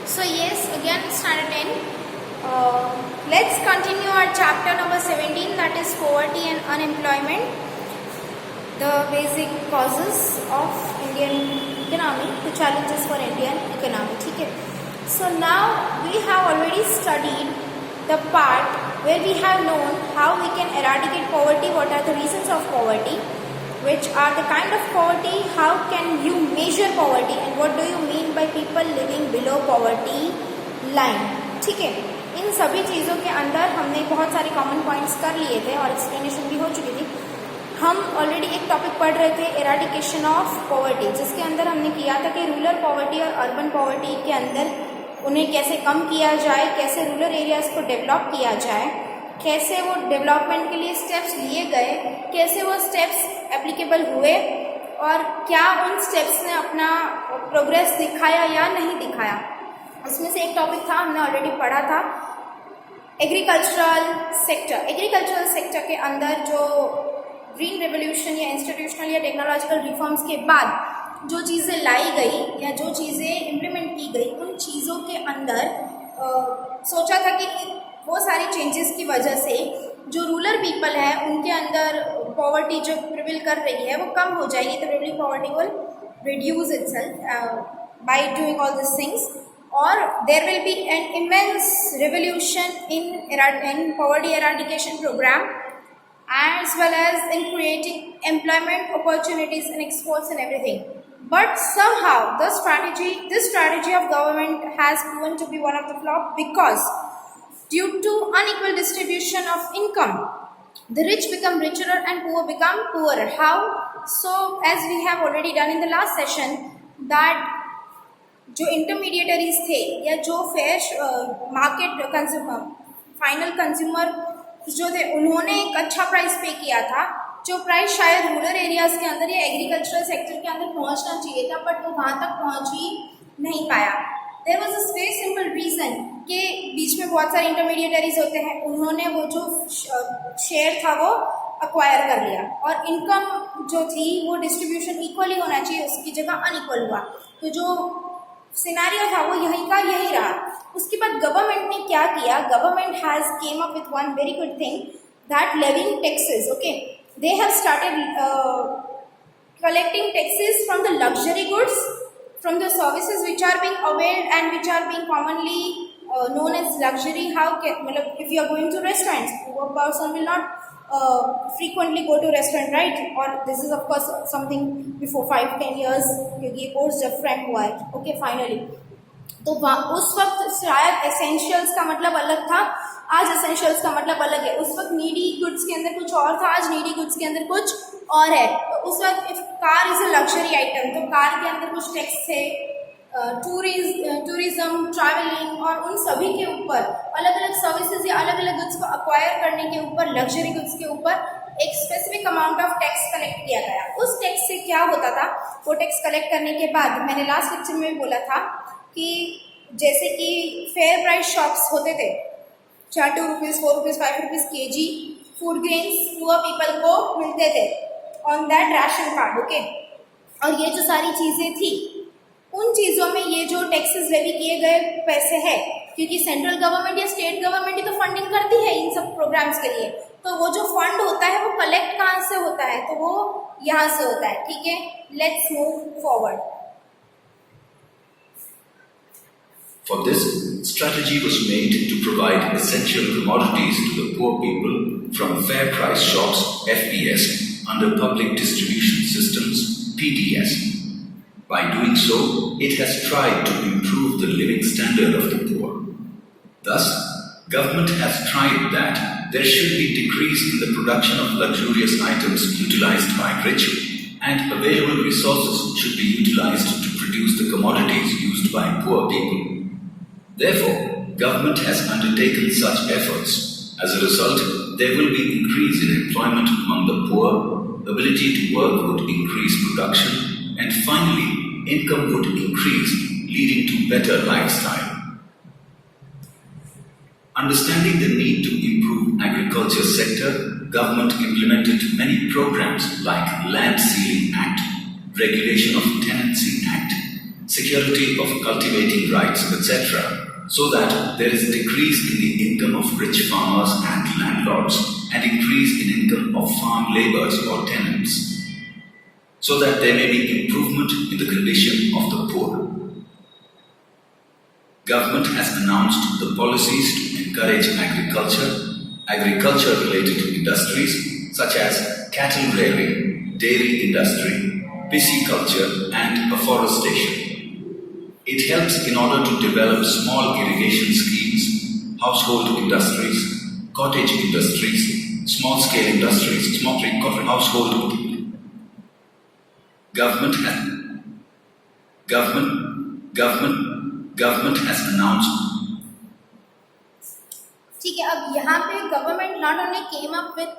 So yes, again standard 10. Let's continue our chapter number 17, that is poverty and unemployment, the basic causes of Indian economy, the challenges for Indian economy. Okay. So now we have already studied the part where we have known how we can eradicate poverty, what are the reasons of poverty, which are the kind of poverty, how can you measure poverty, and what do you mean by people living below poverty line. ठीक है, इन सभी चीज़ों के अंदर हमने बहुत सारे common points कर लिए थे और एक्सप्लेनेशन भी हो चुकी थी. हम ऑलरेडी एक टॉपिक पढ़ रहे थे, एराडिकेशन ऑफ पॉवर्टी, जिसके अंदर हमने किया था कि रूरल पॉवर्टी और अर्बन पॉवर्टी के अंदर उन्हें कैसे कम किया जाए, कैसे रूरल एरियाज़ को डेवलप किया जाए, कैसे वो डेवलपमेंट के लिए स्टेप्स लिए गए, कैसे वो स्टेप्स एप्लीकेबल हुए और क्या उन स्टेप्स ने अपना प्रोग्रेस दिखाया या नहीं दिखाया. उसमें से एक टॉपिक था, हमने ऑलरेडी पढ़ा था, एग्रीकल्चरल सेक्टर. एग्रीकल्चरल सेक्टर के अंदर जो ग्रीन रेवोल्यूशन या इंस्टीट्यूशनल या टेक्नोलॉजिकल रिफॉर्म्स के बाद जो चीज़ें लाई गई या जो चीज़ें इम्प्लीमेंट की गई, उन चीज़ों के अंदर सोचा था कि वो सारी चेंजेस की वजह से जो रूरल पीपल है उनके अंदर पॉवर्टी जो प्रिवेल कर रही है वो कम हो जाएगी. तो rural poverty will reduce itself by doing all this things, और there will be an immense revolution in poverty eradication program as well as in creating employment opportunities and exports and everything. But somehow this strategy of government has proven to be one of the flop, because due to unequal distribution of income, the rich become richer and poor become poorer. How? So as we have already done in the last session, that जो intermediaries थे या जो fair market consumer, final consumer जो थे, उन्होंने एक अच्छा price पे किया था, जो प्राइस शायद रूरल एरियाज़ के अंदर या एग्रीकल्चरल सेक्टर के अंदर पहुंचना चाहिए था, बट वो वहाँ तक पहुंच ही नहीं पाया. There was a very simple reason कि बीच में बहुत सारे इंटरमीडिएटरीज होते हैं, उन्होंने वो जो शेयर था वो अक्वायर कर लिया, और इनकम जो थी वो डिस्ट्रीब्यूशन इक्वली होना चाहिए, उसकी जगह अनइक्वल हुआ. तो जो सिनेरियो था वो यही का यही रहा. उसके बाद गवर्नमेंट ने क्या किया, government has came up with one very good thing, that levying taxes. Okay, they have started collecting taxes from the luxury goods, from the services which are being availed and which are being commonly known as luxury. How can, if you are going to restaurants, poor person will not frequently go to restaurant, right? Or this is of course something before 5-10 years, क्योंकि ये course different हुआ है. Okay, finally तो उस वक्त शायद essentials का मतलब अलग था, आज एसेंशियल्स का मतलब अलग है. उस वक्त नीडी गुड्स के अंदर कुछ और था, आज नीडी गुड्स के अंदर कुछ और है. तो उस वक्त if car is a luxury item, तो कार के अंदर कुछ टैक्स थे, टूरिज्म, ट्रैवलिंग और उन सभी के ऊपर, अलग अलग सर्विसेज या अलग अलग गुड्स को अक्वायर करने के ऊपर, लग्जरी गुड्स के ऊपर एक specific amount of tax collect किया गया. उस टैक्स से क्या होता था, वो टैक्स कलेक्ट करने के बाद, मैंने लास्ट लेक्चर में भी बोला था कि जैसे कि फेयर प्राइस शॉप्स होते थे, 2 rupees 4 rupees 5 rupees kg food grains poor people को मिलते थे on that ration card. Okay, और ये जो सारी चीज़ें थी, उन चीज़ों में ये जो टैक्सेस लेवी किए गए पैसे है, क्योंकि सेंट्रल गवर्नमेंट या स्टेट गवर्नमेंट ही तो फंडिंग करती है इन सब प्रोग्राम्स के लिए, तो वो जो फंड होता है वो कलेक्ट कहाँ से होता है, तो वो यहाँ से होता है. ठीक है, let's move forward. For this, strategy was made to provide essential commodities to the poor people from fair price shops, FPS, under public distribution systems, PDS. By doing so, it has tried to improve the living standard of the poor. Thus, government has tried that there should be decrease in the production of luxurious items utilized by rich, and available resources should be utilized to produce the commodities used by poor people. Therefore, government has undertaken such efforts. As a result, there will be increase in employment among the poor, ability to work would increase production, and finally, income would increase, leading to better lifestyle. Understanding the need to improve agriculture sector, government implemented many programs like Land Ceiling Act, Regulation of Tenancy Act, security of cultivating rights, etc., so that there is decrease in the income of rich farmers and landlords and increase in income of farm laborers or tenants, so that there may be improvement in the condition of the poor. Government has announced the policies to encourage agriculture-related industries such as cattle rearing, dairy industry, pisciculture and afforestation. It helps in order to develop small irrigation schemes, household industries, cottage industries, small-scale industries, household. Government has announced. ठीक है, अब यहाँ पे government not only came up with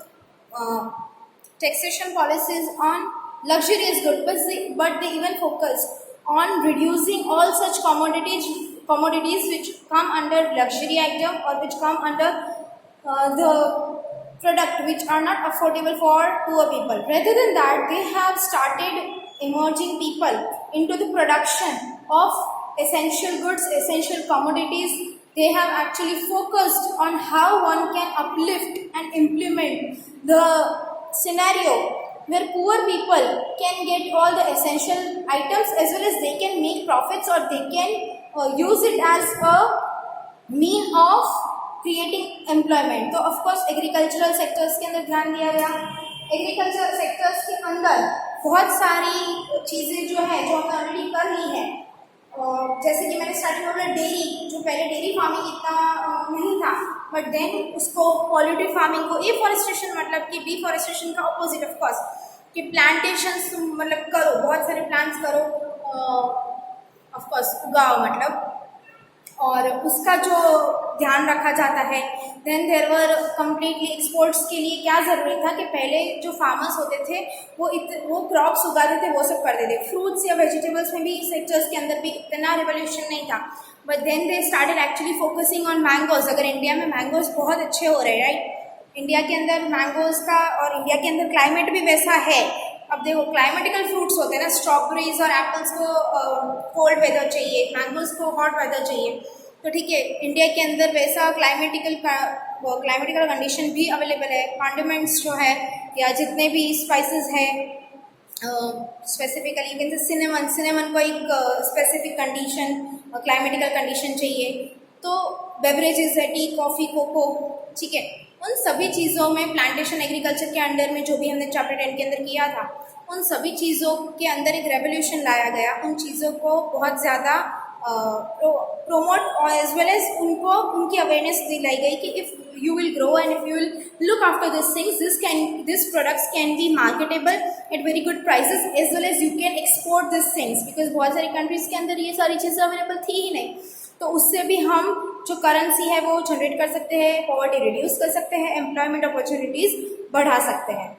taxation policies on luxurious goods, but they even focus on reducing all such commodities which come under luxury item or which come under the product which are not affordable for poor people. Rather than that, they have started emerging people into the production of essential goods, essential commodities. They have actually focused on how one can uplift and implement the scenario where poor people can get all the essential items as well as they can make profits or they can use it as a mean of creating employment. तो of course agricultural sectors के अंदर ध्यान दिया गया. Agriculture sectors के अंदर बहुत सारी चीज़ें जो है जो हमने ऑलरेडी कर ली है, जैसे कि मैंने स्टार्टिंग में बोला डेयरी, जो पहले डेयरी फार्मिंग इतना नहीं था, बट देन उसको पॉल्यूटिव फार्मिंग को एफॉरेस्टेशन मतलब कि डिफॉरेस्टेशन का ऑपोजिट ऑफ कोर्स कि प्लांटेशंस मतलब करो, बहुत सारे प्लांट्स करो, ऑफ कोर्स उगाओ मतलब, और उसका जो ध्यान रखा जाता है. Then there were completely exports के लिए क्या ज़रूरी था कि पहले जो फार्मर्स होते थे वो क्रॉप्स उगाते थे, वो सब करते थे. फ्रूट्स या वेजिटेबल्स में भी सेक्टर्स के अंदर भी इतना रिवोल्यूशन नहीं था, but then they started actually focusing on mangoes. अगर इंडिया में मैंगोज बहुत अच्छे हो रहे हैं, राइट, इंडिया के अंदर मैंगोज का, और इंडिया के अंदर क्लाइमेट भी वैसा है. अब देखो क्लाइमेटिकल फ्रूट्स होते हैं ना, स्ट्रॉबेरीज और एप्पल्स को कोल्ड वेदर चाहिए, मैंगोज को हॉट वेदर चाहिए, तो ठीक है इंडिया के अंदर वैसा क्लाइमेटिकल कंडीशन भी अवेलेबल है. कॉन्डिमेंट्स जो है या जितने भी स्पाइसेस हैं, स्पेसिफिकली मीन सिनेमन को एक स्पेसिफिक कंडीशन क्लाइमेटिकल कंडीशन चाहिए. तो बेवरेजेस है, टी, कॉफ़ी, कोको, ठीक है, उन सभी चीज़ों में प्लांटेशन एग्रीकल्चर के अंडर में जो भी हमने चैप्टर 10 के अंदर किया था, उन सभी चीज़ों के अंदर एक रेवोल्यूशन लाया गया. उन चीज़ों को बहुत ज़्यादा promote or as well as उनको उनकी awareness दिलाई गई कि if you will grow and if you will look after these things, these products can be marketable at very good prices as well as you can export these things, because बहुत सारी countries के अंदर ये सारी चीज़ें available थी ही नहीं. तो उससे भी हम जो करेंसी है वो जनरेट कर सकते हैं, पॉवर्टी रिड्यूस कर सकते हैं, एम्प्लॉयमेंट अपॉर्चुनिटीज़ बढ़ा सकते हैं.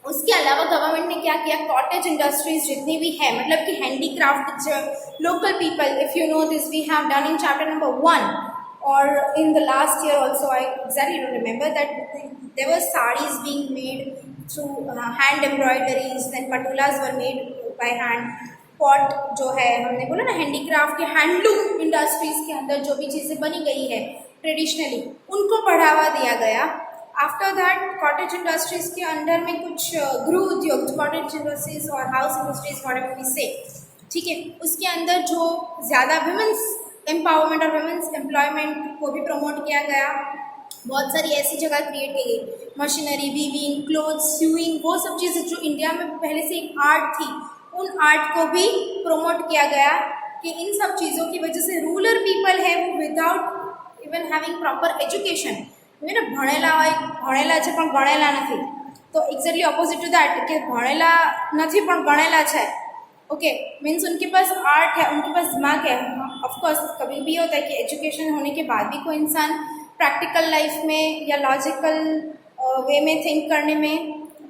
उसके अलावा गवर्नमेंट ने क्या किया, कॉटेज इंडस्ट्रीज जितनी भी है, मतलब कि handicraft local people, if you know this we have done in chapter number 1 और in the last year also, I exactly don't remember that there were saris being made through hand embroideries, then patolas were made by hand. Pot जो है हमने बोला ना handicraft के handloom industries के अंदर जो भी चीज़ें बनी गई है ट्रेडिशनली, उनको बढ़ावा दिया गया. आफ्टर दैट कॉटेज इंडस्ट्रीज के अंडर में कुछ गृह उद्योग, कॉटेज इंडस्ट्रीज और हाउस इंडस्ट्रीज व्हाटएवर वी से, ठीक है, उसके अंदर जो ज़्यादा वुमेन्स एम्पावरमेंट और वुमेन्स एम्प्लॉयमेंट को भी प्रमोट किया गया. बहुत सारी ऐसी जगह क्रिएट की गई, मशीनरी, वीविंग, क्लोथ्स, स्यूइंग, वो सब चीज़ें जो इंडिया में पहले से एक आर्ट थी, उन आर्ट को भी प्रमोट किया गया कि इन सब चीज़ों की वजह से रूरल पीपल है वो without even having proper education, ભણેલા છે પણ ગણેલા નથી, તો એક્ઝેક્ટલી ઓપોઝિટ ટુ દેટ કે ભણેલા નથી પણ ગણેલા છે. ओके, मीन्स उनके पास आर्ट है, उनके पास दिमाग है. ऑफकोर्स कभी भी होता है कि एजुकेशन होने के बाद भी कोई इंसान प्रैक्टिकल लाइफ में या लॉजिकल वे में थिंक करने में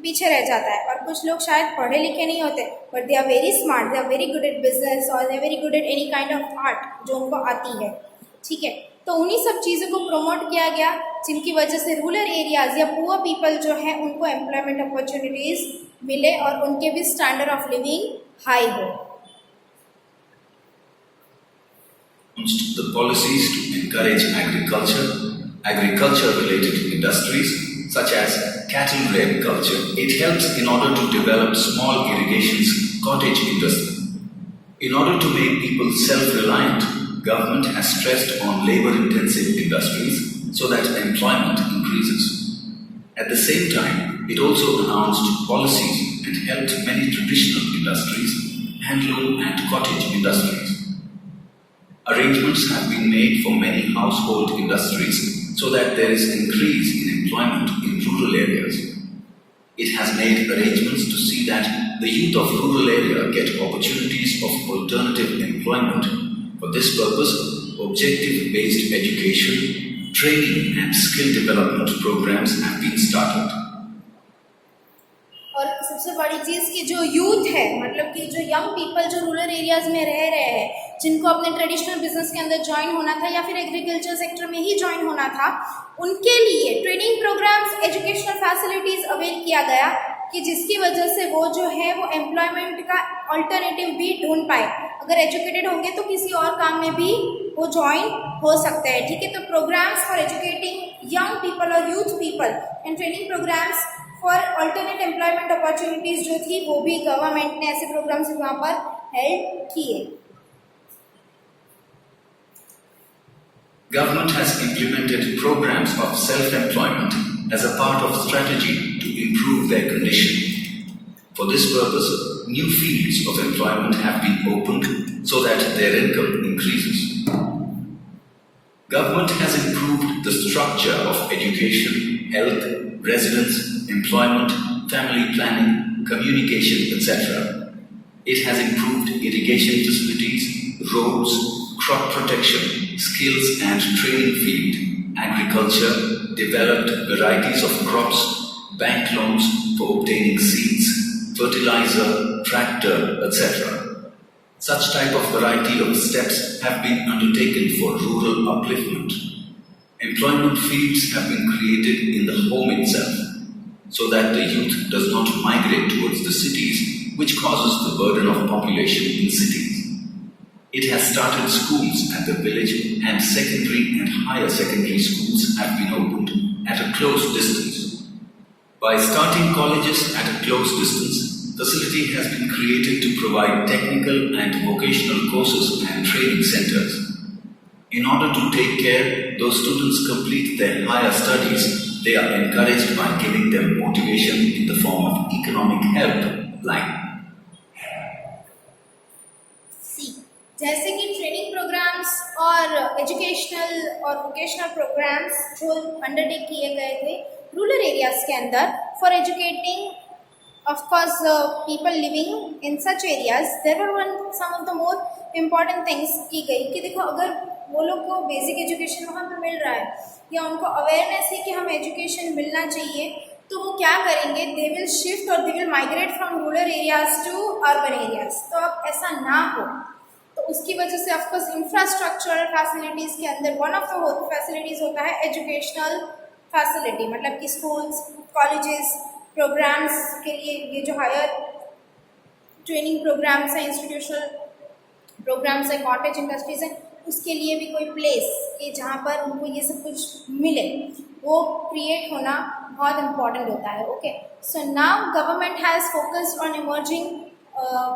पीछे रह जाता है. और कुछ लोग शायद पढ़े लिखे नहीं होते but they are very smart, they are very good at business और they are very good at any kind of art जो उनको आती है, ठीक है. तो उन्हीं सब चीज़ों को प्रमोट किया गया जिनकी वजह से रूरल एरियाज़ या पुअर पीपल जो है उनको एम्प्लॉयमेंट अपॉर्चुनिटीज़ मिले और उनके भी स्टैंडर्ड ऑफ लिविंग हाई हो. launched the policies to encourage agriculture-related industries such as cattle rear culture. It helps in order to develop small irrigations, cottage industry. In order to make people self-reliant, government has stressed on labor-intensive industries so that employment increases. At the same time, it also announced policies and helped many traditional industries, handloom and cottage industries. Arrangements have been made for many household industries so that there is increase in employment in rural areas. It has made arrangements to see that the youth of rural area get opportunities of alternative employment. For this purpose, objective-based education, training and skill development programs have been started. और सबसे बड़ी चीज़ कि जो youth है, मतलब कि जो young people जो रूरल एरियाज़ में रह रहे हैं, जिनको अपने ट्रेडिशनल बिजनेस के अंदर ज्वाइन होना था या फिर एग्रीकल्चर सेक्टर में ही ज्वाइन होना था, उनके लिए training programmes, educational facilities avail किया गया कि जिसकी वजह से वो जो है वो एम्प्लॉयमेंट का अल्टरनेटिव भी ढूंढ पाए। अगर एजुकेटेड होंगे तो किसी और काम में भी वो ज्वाइन हो सकते हैं। ठीक है, तो programs for educating young people और youth people and training programs for alternate employment opportunities जो थी वो भी गवर्नमेंट ने ऐसे प्रोग्राम्स वहाँ पर हेल्प किए। Government has implemented programs of self-employment as a part of strategy to improve their condition. For this purpose, new fields of employment have been opened so that their income increases. Government has improved the structure of education, health, residence, employment, family planning, communication, etc. It has improved irrigation facilities, roads, crop protection, skills and training field, agriculture, developed varieties of crops, bank loans for obtaining seeds, fertilizer, tractor, etc. Such type of variety of steps have been undertaken for rural upliftment. Employment fields have been created in the home itself so that the youth does not migrate towards the cities, which causes the burden of population in cities. It has started schools at the village and secondary and higher secondary schools have been opened at a close distance. By starting colleges at a close distance, facility has been created to provide technical and vocational courses and training centers. In order to take care those students complete their higher studies, they are encouraged by giving them motivation in the form of economic help, like जैसे कि training programmes और educational और vocational programmes जो undertake किए गए थे rural areas के अंदर for educating of course people living in such areas, there were some of the more important things की गई कि देखो अगर वो लोग को बेसिक एजुकेशन वहाँ पर मिल रहा है या उनको अवेयरनेस है कि हमें एजुकेशन मिलना चाहिए, तो वो क्या करेंगे, दे विल शिफ्ट और they will migrate from rural areas to urban areas. तो अब ऐसा ना हो, तो उसकी वजह से ऑफकोर्स इंफ्रास्ट्रक्चरल फैसिलिटीज़ के अंदर वन ऑफ द फैसिलिटीज़ होता है एजुकेशनल फैसिलिटी, मतलब कि स्कूल्स, कॉलेजेस, प्रोग्राम्स के लिए ये जो हायर ट्रेनिंग प्रोग्राम्स हैं, इंस्टीट्यूशनल प्रोग्राम्स हैं, कॉटेज इंडस्ट्रीज हैं, उसके लिए भी कोई प्लेस कि जहाँ पर उनको ये सब कुछ मिले, वो क्रिएट होना बहुत इम्पॉर्टेंट होता है। Okay, so now government has focused on emerging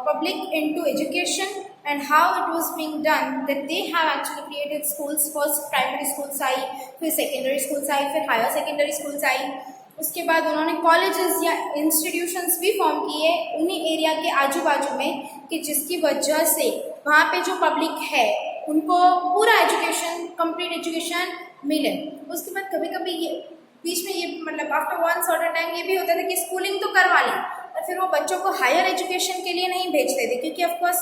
public into education and how it was being done, that they have actually created schools, first primary schools आई, फिर secondary schools आई, फिर higher secondary schools आई, उसके बाद उन्होंने colleges या institutions भी form किए उन्हीं area के आजू बाजू में कि जिसकी वजह से वहाँ पे जो पब्लिक है उनको पूरा एजुकेशन, कंप्लीट एजुकेशन मिले। उसके बाद कभी कभी ये बीच में ये मतलब आफ्टर वन सर्टेन टाइम ये भी होता था कि स्कूलिंग तो करवा ली और फिर वो बच्चों को हायर एजुकेशन के लिए नहीं भेजते थे क्योंकि ऑफकोर्स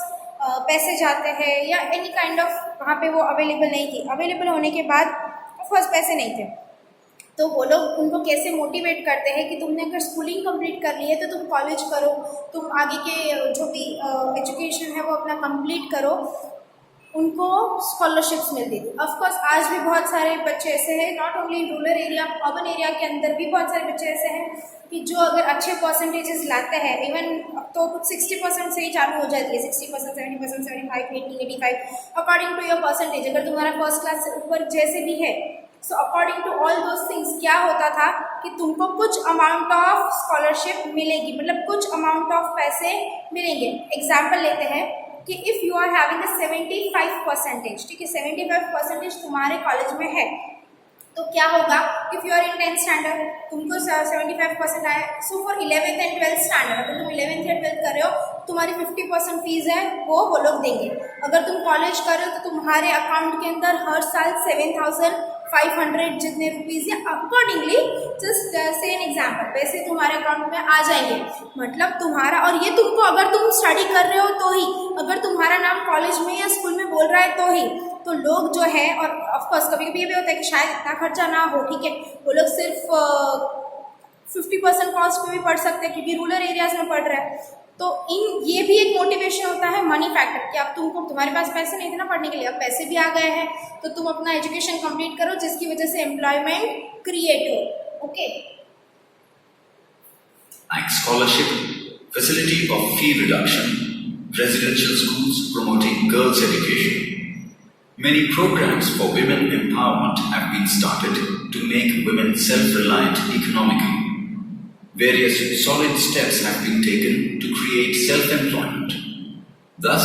पैसे जाते हैं या एनी काइंड ऑफ वहाँ पे वो अवेलेबल नहीं थी। अवेलेबल होने के बाद ऑफकोर्स पैसे नहीं थे, तो वो लोग उनको कैसे मोटिवेट करते हैं कि तुमने अगर स्कूलिंग कंप्लीट कर ली है तो तुम कॉलेज करो, तुम आगे के जो भी एजुकेशन है वो अपना कंप्लीट करो। उनको स्कॉलरशिप्स मिलती थी। ऑफकोर्स आज भी बहुत सारे बच्चे ऐसे हैं, not only in rural area, urban area के अंदर भी बहुत सारे बच्चे ऐसे हैं कि जो अगर अच्छे परसेंटेजेस लाते हैं, इवन तो कुछ 60% से ही चालू हो जाती है, 60%, 70%, 75, 80, 85 अकॉर्डिंग टू योर परसेंटेज। अगर तुम्हारा फर्स्ट क्लास से ऊपर जैसे भी है, so according to all those things क्या होता था कि तुमको कुछ अमाउंट ऑफ स्कॉलरशिप मिलेगी, मतलब कुछ अमाउंट ऑफ पैसे मिलेंगे। एग्जाम्पल लेते हैं कि if you are having a 75%, ठीक है, 75% तुम्हारे कॉलेज में है, तो क्या होगा, if you are in 10th standard, तुमको 75% आए, so for 11th and 12th standard अगर तुम 11th या 12th कर रहे हो, तुम्हारी 50% फीस है वो लोग देंगे। अगर तुम कॉलेज कर रहे हो तो तुम्हारे अकाउंट के अंदर हर साल 7,500 जितने रुपीज़ या accordingly, just say an example, पैसे तुम्हारे अकाउंट में आ जाएंगे। मतलब तुम्हारा, और ये तुमको अगर तुम स्टडी कर रहे हो तो ही, अगर तुम्हारा नाम कॉलेज में या स्कूल में बोल रहा है तो ही, तो लोग जो है, और ऑफकोर्स कभी कभी ये भी होता है कि शायद इतना खर्चा ना हो, ठीक है, वो लोग सिर्फ 50% कॉस्ट में भी पढ़ सकते हैं क्योंकि रूरल एरियाज में पढ़ रहे हैं। तो ये भी एक मोटिवेशन होता है मनी फैक्टर कि अब तुम्हारे पास पैसे नहीं थे ना पढ़ने के लिए, अब पैसे भी आ गए हैं तो तुम अपना एजुकेशन कंप्लीट करो जिसकी वजह से एम्प्लॉयमेंट क्रिएट हो। Okay, like scholarship, facility of fee reduction, residential schools promoting girls' education. Many programs for women empowerment have been started to make women self-reliant economically. Various solid steps have been taken to create self-employment. Thus,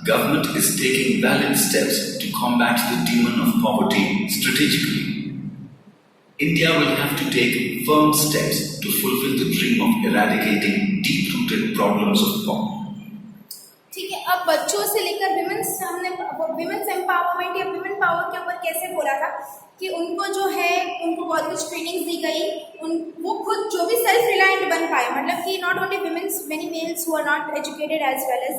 government is taking valid steps to combat the demon of poverty strategically. India will have to take firm steps to fulfill the dream of eradicating deep-rooted problems of poverty. ठीक है, अब बच्चों से लेकर women's, हमने women's empowerment या women power के ऊपर कैसे बोला था कि उनको जो है, उनको बहुत कुछ ट्रेनिंग्स दी गई, वो खुद जो भी सेल्फ रिलायंट बन पाए, मतलब कि not only womens, many males who are not educated as well as,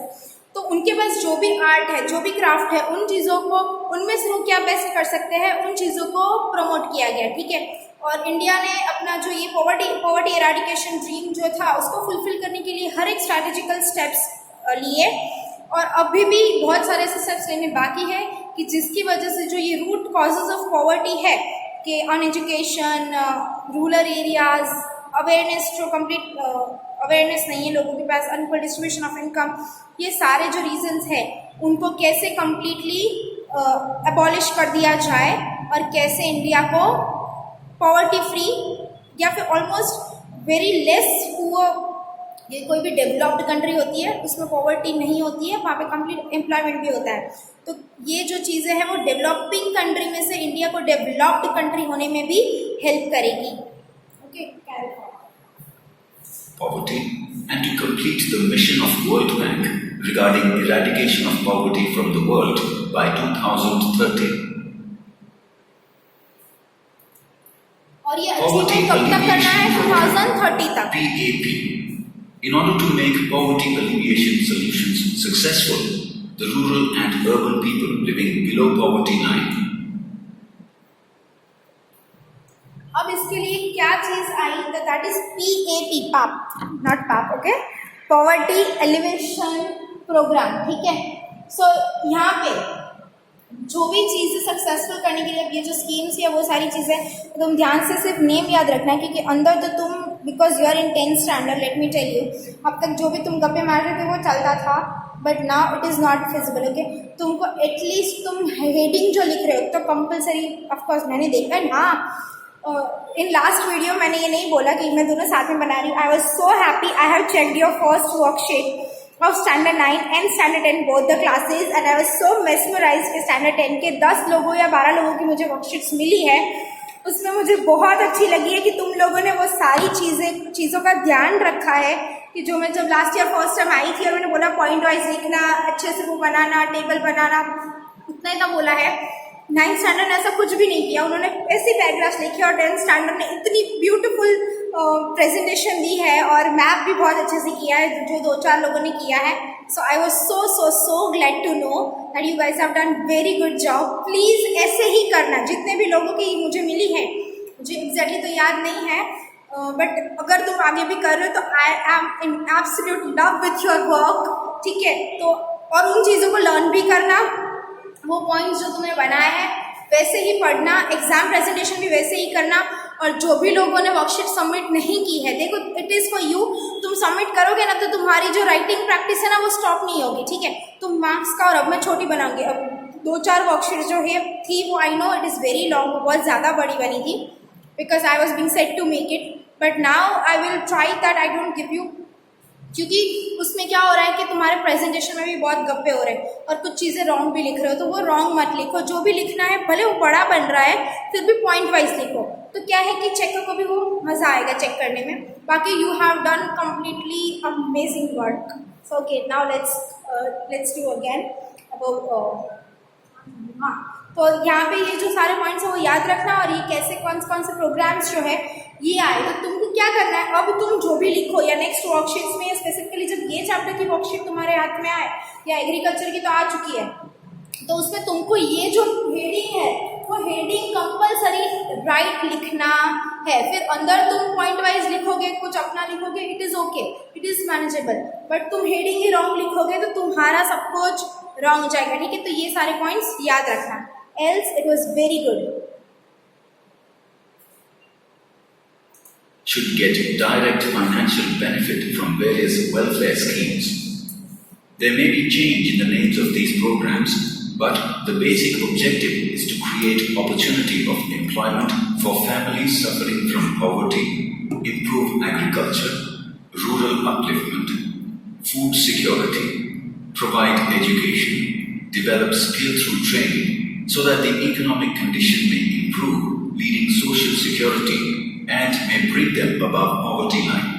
तो उनके पास जो भी आर्ट है, जो भी क्राफ्ट है, उन चीज़ों को, उनमें से वो क्या बेस्ट कर सकते हैं, उन चीज़ों को प्रमोट किया गया, ठीक है। और इंडिया ने अपना जो ये पॉवर्टी एराडिकेशन ड्रीम जो था उसको फुलफिल करने के लिए हर एक स्ट्रैटेजिकल स्टेप्स लिए, और अभी भी बहुत सारे ऐसे स्टेप्स लेने बाकी है कि जिसकी वजह से जो ये रूट कॉजेज ऑफ पॉवर्टी है कि अनएजुकेशन, रूरल एरियाज, अवेयरनेस, जो कंप्लीट अवेयरनेस नहीं है लोगों के पास, अनइक्वल डिस्ट्रीब्यूशन ऑफ इनकम, ये सारे जो रीजंस हैं उनको कैसे कम्प्लीटली अबॉलिश कर दिया जाए और कैसे इंडिया को पॉवर्टी फ्री या फिर ऑलमोस्ट वेरी लेस पुअर, ये कोई भी डेवलप्ड कंट्री होती है उसमें पॉवर्टी नहीं होती है, वहाँ पे कंप्लीट एम्प्लॉयमेंट भी होता है। तो ये जो चीज़ें हैं वो डेवलपिंग कंट्री में से इंडिया को डेवलप्ड कंट्री होने में भी हेल्प करेगी। Okay, Poverty, and to complete the mission of World Bank regarding eradication of poverty from the world by 2030. और ये अचीवमेंट कब तक करना है? 2030 तक। PAP. In order to make poverty alleviation solutions successful, the rural and urban people living below poverty line. अब इसके लिए क्या चीज आई? दैट इज PAP, पाप, नॉट पाप, ओके, पॉवर्टी एलिवेशन प्रोग्राम, ठीक है। सो यहाँ पे जो भी चीज़ें सक्सेसफुल करने के लिए, अब ये जो स्कीम्स या वो सारी चीज़ें, तो तुम ध्यान से सिर्फ नेम याद रखना है क्योंकि अंदर तो तुम, because you are in 10th standard, let me tell you, अब तक जो भी तुम गप्पे मार रहे थे वो चलता था, but now it is not feasible, okay. तुमको एटलीस्ट तुम हेडिंग जो लिख रहे हो तो कंपलसरी, ऑफकोर्स मैंने देखा है ना, इन लास्ट वीडियो मैंने ये नहीं बोला कि मैं दोनों साथ में बना रही हूँ। आई was so happy, I have checked your first worksheet of standard 9 and standard 10 both the classes and I was so mesmerized कि standard 10 के 10 लोगों या 12 लोगों की मुझे वर्कशीट्स मिली है, उसमें मुझे बहुत अच्छी लगी है कि तुम लोगों ने वो सारी चीज़ों का ध्यान रखा है कि जो मैं जब last year first time I थी और मैंने बोला पॉइंट वाइज लिखना, अच्छे से वो बनाना, टेबल बनाना, उतना ही तो बोला है। 9th स्टैंडर्ड ने ऐसा कुछ भी नहीं किया, उन्होंने ऐसे पैराग्राफ्स लिखे और 10th स्टैंडर्ड ने इतनी ब्यूटीफुल प्रेजेंटेशन दी है और मैप भी बहुत अच्छे से किया है जो 2-4 लोगों ने किया है। So I was so glad to know that you guys have done very good job. Please ऐसे ही करना, जितने भी लोगों की मुझे मिली है, मुझे एग्जैक्टली तो याद नहीं है, बट अगर तुम आगे भी कर रहे हो तो I am in absolute love with your work, ठीक है। तो और उन चीज़ों को लर्न भी करना वो पॉइंट्स जो तुमने बनाए हैं वैसे ही पढ़ना, एग्जाम प्रेजेंटेशन भी वैसे ही करना। और जो भी लोगों ने वर्कशीट सबमिट नहीं की है, देखो इट इज़ फॉर यू, तुम सबमिट करोगे ना तो तुम्हारी जो राइटिंग प्रैक्टिस है ना वो स्टॉप नहीं होगी, ठीक है। तुम मार्क्स का, और अब मैं छोटी बनाऊंगी, अब 2-4 वर्कशीट जो है थी वो I know it is very long, बहुत ज़्यादा बड़ी बनी थी because I was being said to make it, but now I will try that I don't give you, क्योंकि उसमें क्या हो रहा है कि तुम्हारे प्रेजेंटेशन में भी बहुत गप्पे हो रहे हैं और कुछ चीज़ें रॉन्ग भी लिख रहे हो, तो वो रॉन्ग मत लिखो। जो भी लिखना है भले वो बड़ा बन रहा है फिर भी पॉइंट वाइज लिखो, तो क्या है कि चेकर को भी वो मज़ा आएगा चेक करने में। बाकी you have done completely amazing work. So okay, now let's do again about, हाँ, तो यहाँ पे ये जो सारे पॉइंट्स हैं वो याद रखना, और ये कैसे कौन से प्रोग्राम्स जो है ये आए, तो तुमको क्या करना है, अब तुम जो भी लिखो या नेक्स्ट वर्कशीट्स में स्पेसिफिकली जब ये चैप्टर की वर्कशीट तुम्हारे हाथ में आए या एग्रीकल्चर की तो आ चुकी है, तो उसमें तुमको ये जो हेडिंग है वो हेडिंग कंपलसरी राइट लिखना है। फिर अंदर तुम पॉइंट वाइज लिखोगे, कुछ अपना लिखोगे, it is okay, it is manageable, but तुम हेडिंग ही रॉन्ग लिखोगे तो तुम्हारा सब कुछ रॉन्ग हो जाएगा, ठीक है। तो ये सारे पॉइंट्स याद रखना, else it was very good. Should get direct financial benefit from various welfare schemes. There may be change in the names of these programs, but the basic objective is to create opportunity of employment for families suffering from poverty, improve agriculture, rural upliftment, food security, provide education, develop skill through training, so that the economic condition may improve, leading social security and may bring them above poverty line.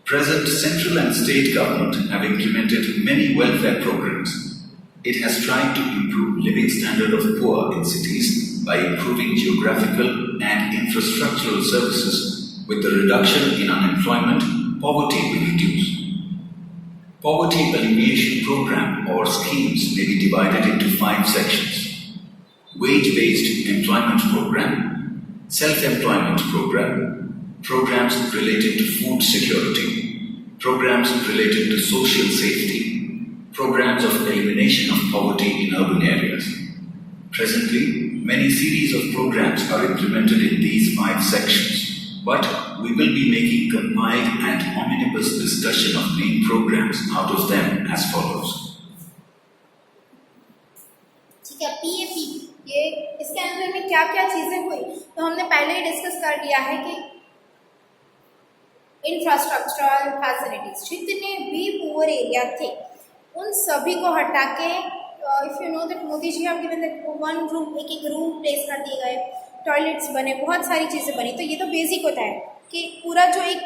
Present central and state government have implemented many welfare programs. It has tried to improve living standard of poor in cities by improving geographical and infrastructural services. With the reduction in unemployment, poverty will reduce. Poverty alleviation program or schemes may be divided into 5 sections. Wage-based employment program, self-employment program, programs related to food security, programs related to social safety, programs of elimination of poverty in urban areas. Presently, many series of programs are implemented in these 5 sections, but we will be making compiled and omnibus discussion of main programs out of them as follows. ठीक है, PAP ये इसके अंदर में क्या क्या चीज़ें हुई तो हमने पहले ही डिस्कस कर दिया है कि इंफ्रास्ट्रक्चरल फैसिलिटीज जितने भी पुअर एरिया थे उन सभी को हटा के, if you know that Modi ji have given that one room, एक रूम प्लेस कर दिए गए, टॉयलेट्स बने, बहुत सारी चीज़ें बनी। तो ये तो बेसिक होता है कि पूरा जो एक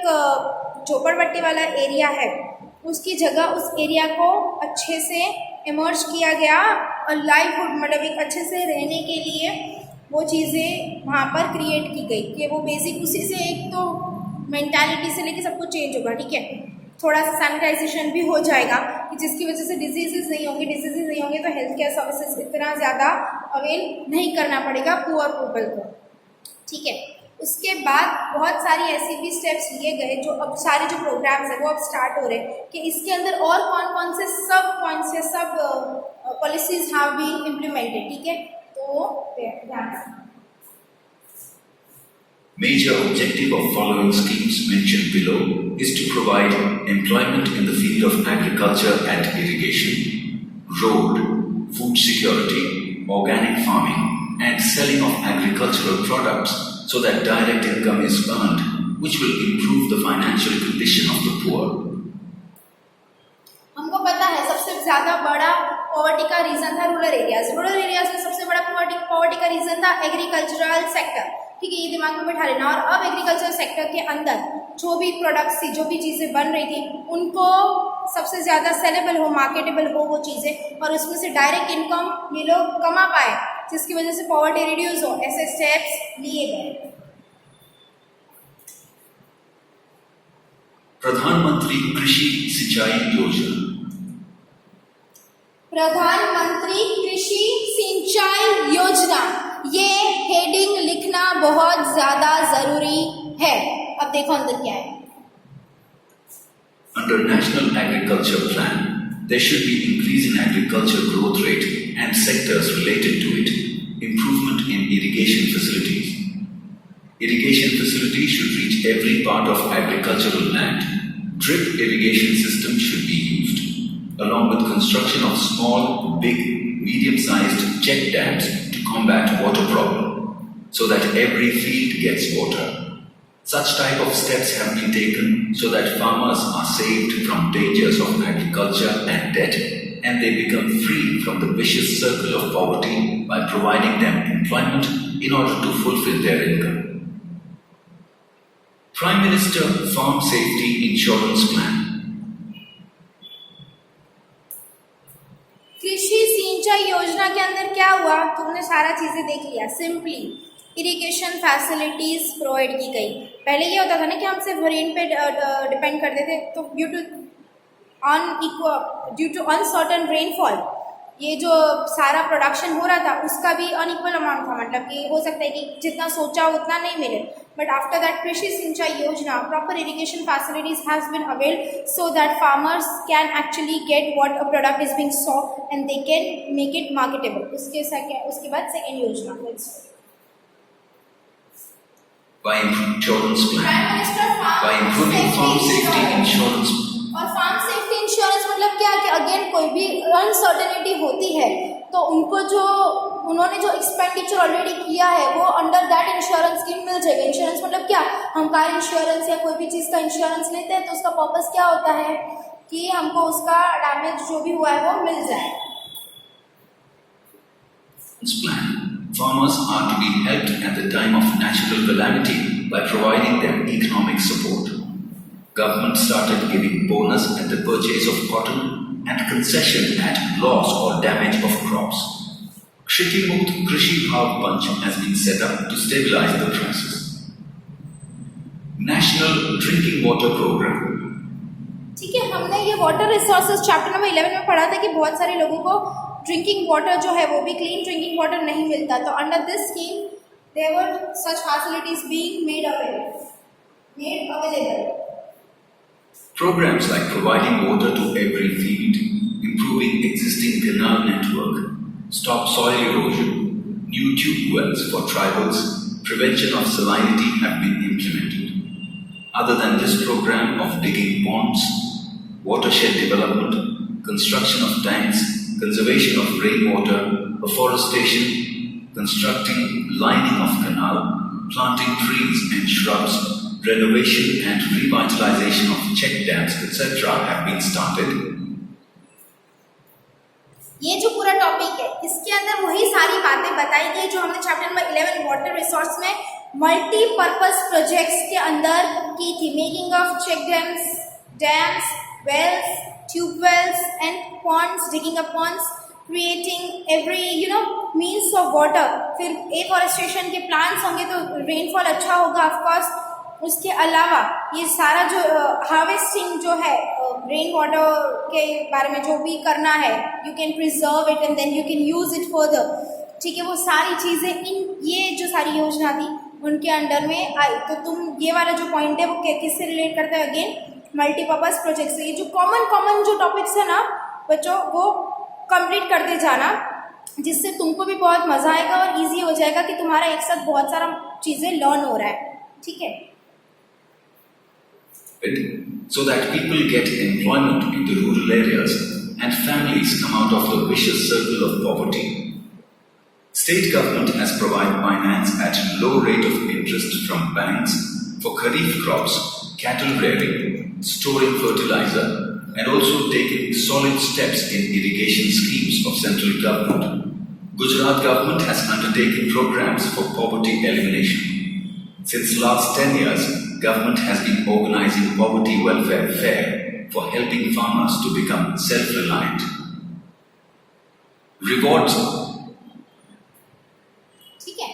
झोपड़पट्टी वाला एरिया है उसकी जगह उस एरिया को अच्छे से इमर्ज किया गया और लाइवहुड मतलब एक अच्छे से रहने के लिए वो चीज़ें वहाँ पर क्रिएट की गई कि वो बेसिक उसी से एक तो मेंटालिटी से लेके सब कुछ चेंज होगा, ठीक है। थोड़ा सा सैनिटाइजेशन भी हो जाएगा कि जिसकी वजह से डिजीजेज नहीं होंगे तो हेल्थ केयर सर्विसेज इतना ज़्यादा अवेल नहीं करना पड़ेगा पुअर पीपल को, ठीक है। उसके बाद बहुत सारी ऐसी भी स्टेप्स लिए गए जो अब सारे जो प्रोग्राम्स हैं वो अब स्टार्ट हो रहे हैं कि इसके अंदर और कौन से सब पॉइंट्स या सब पॉलिसीज हैव बीन इम्प्लीमेंटेड, ठीक है। तो Major objective of following schemes mentioned below is to provide employment in the field of agriculture and irrigation, road, food security, organic farming, and selling of agricultural products so that direct income is earned, which will improve the financial condition of the poor. हमको पता है सबसे ज़्यादा बड़ा poverty का reason था rural areas में सबसे बड़ा पॉवर्टी का रीज़न था एग्रीकल्चरल सेक्टर, ठीक है। ये दिमाग में बैठा लेना। और अब एग्रीकल्चर सेक्टर के अंदर जो भी प्रोडक्ट्स थी, जो भी चीज़ें बन रही थी, उनको सबसे ज़्यादा सेलेबल हो, मार्केटेबल हो वो चीज़ें, और उसमें से डायरेक्ट इनकम ये लोग कमा पाए, जिसकी वजह से पॉवर्टी रिड्यूस हो। ऐसे स्टेप्स लिए गए। प्रधानमंत्री कृषि सिंचाई योजना, प्रधानमंत्री कृषि सिंचाई योजना, ये हेडिंग लिखना बहुत ज़्यादा ज़रूरी है। अब देखो अंदर क्या है। Under National Agriculture Plan, there should be increase in agriculture growth rate and sectors related to it, improvement in irrigation facilities. Irrigation facilities should reach every part of agricultural land. Drip irrigation systems should be used, along with construction of small, big, medium-sized check dams to combat water problem, so that every field gets water. Such type of steps have been taken so that farmers are saved from dangers of agriculture and debt, and they become free from the vicious circle of poverty by providing them employment in order to fulfill their income. Prime Minister Farm Safety Insurance Plan. कृषि सिंचाई योजना के अंदर क्या हुआ, तुमने सारा चीजें देख लिया। सिंपली इरिगेशन फैसिलिटीज प्रोवाइड की गई। पहले ये होता था ना कि हम सिर्फ रेन पे डिपेंड करते थे, तो ड्यू टू अनसर्टन रेनफॉल ये जो सारा प्रोडक्शन हो रहा था उसका भी अनइक्वल अमाउंट था, मतलब कि हो सकता है कि जितना सोचा उतना नहीं मिले। But after that Krishi Sinchai Yojana proper irrigation facilities has been availed so that farmers can actually get what a product is being saw and they can make it marketable. उसके बाद सेकेंड योजना By insurance plan. Prime Minister By improving farm safety insurance. और farm safety insurance मतलब क्या कि again कोई भी uncertainty होती है तो उनको जो उन्होंने जो एक्सपेंडिचर ऑलरेडी किया है वो अंडर दैट इंश्योरेंस स्कीम मिल जाएगा। इंश्योरेंस मतलब क्या, हम कार इंश्योरेंस या कोई भी चीज़ का इंश्योरेंस लेते हैं तो उसका पर्पस क्या होता है कि हमको उसका डैमेज जो भी हुआ है वो मिल जाए। This plan, farmers are to be helped at the time of natural calamity by providing them economic support. Government started giving bonus at the purchase of cotton and concession at loss or damage of crops. Kshiti Mukt Krishi Bhav Panch has been set up to stabilize the prices. National Drinking Water Program. ठीक है, हमने ये water resources chapter number 11 में पढ़ा था कि बहुत सारे लोगों को ड्रिंकिंग वाटर जो है वो भी क्लीन ड्रिंकिंग वाटर नहीं मिलता, तो under this scheme there were such facilities being made available. Programs like providing water to every field, improving existing canal network, stop soil erosion, new tube wells for tribals, prevention of salinity have been implemented. Other than this program of digging ponds, watershed development, construction of tanks, conservation of rainwater, afforestation, constructing lining of canal, planting trees and shrubs, renovation and revitalization of check dams, etc. have been started. ये जो पूरा topic है इसके अंदर वही सारी बातें बताई गई जो हमने चैप्टर नंबर 11 वाटर रिसोर्स में मल्टीपर्पज प्रोजेक्ट्स के अंदर की थी। Making of check dams, wells, tube wells and ponds, digging up ponds, creating every means of water. फिर एफॉरेस्टेशन के प्लान्स होंगे तो रेनफॉल अच्छा होगा ऑफकोर्स। उसके अलावा ये सारा जो हार्वेस्टिंग जो है रेन वाटर के बारे में जो भी करना है, you can preserve it and then you can use it further. ठीक है, वो सारी चीज़ें ये जो सारी योजना थी उनके अंडर में आई। तो तुम ये वाला जो पॉइंट है वो किससे रिलेट करता है, अगेन मल्टीपर्पज प्रोजेक्ट से। ये जो कॉमन जो टॉपिक्स है ना बच्चों वो कंप्लीट करते जाना, जिससे तुमको भी बहुत मज़ा आएगा और इजी हो जाएगा कि तुम्हारा एक साथ बहुत सारा चीज़ें लर्न हो रहा है। ठीक है, so that people get employment in the rural areas and families come out of the vicious circle of poverty. State government has provided finance at low rate of interest from banks for kharif crops, cattle rearing, storing fertilizer, and also taking solid steps in irrigation schemes of central government. Gujarat government has undertaken programs for poverty elimination. Since last 10 years, government has been organizing poverty welfare fair for helping farmers to become self-reliant. Rewards. ठीक है,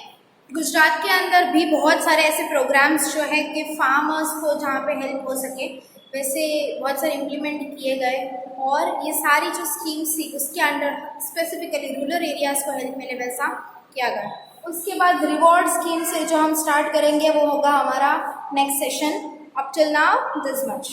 गुजरात के अंदर भी बहुत सारे ऐसे programmes जो है कि फार्मर्स को जहाँ पे हेल्प हो सके वैसे बहुत सारे इम्प्लीमेंट किए गए, और ये सारी जो स्कीम्स थी उसके अंडर स्पेसिफिकली रूरल एरियाज़ को हेल्प मिले वैसा किया गया। उसके बाद रिवॉर्ड स्कीम से जो हम स्टार्ट करेंगे वो होगा हमारा next session. Up till now this much.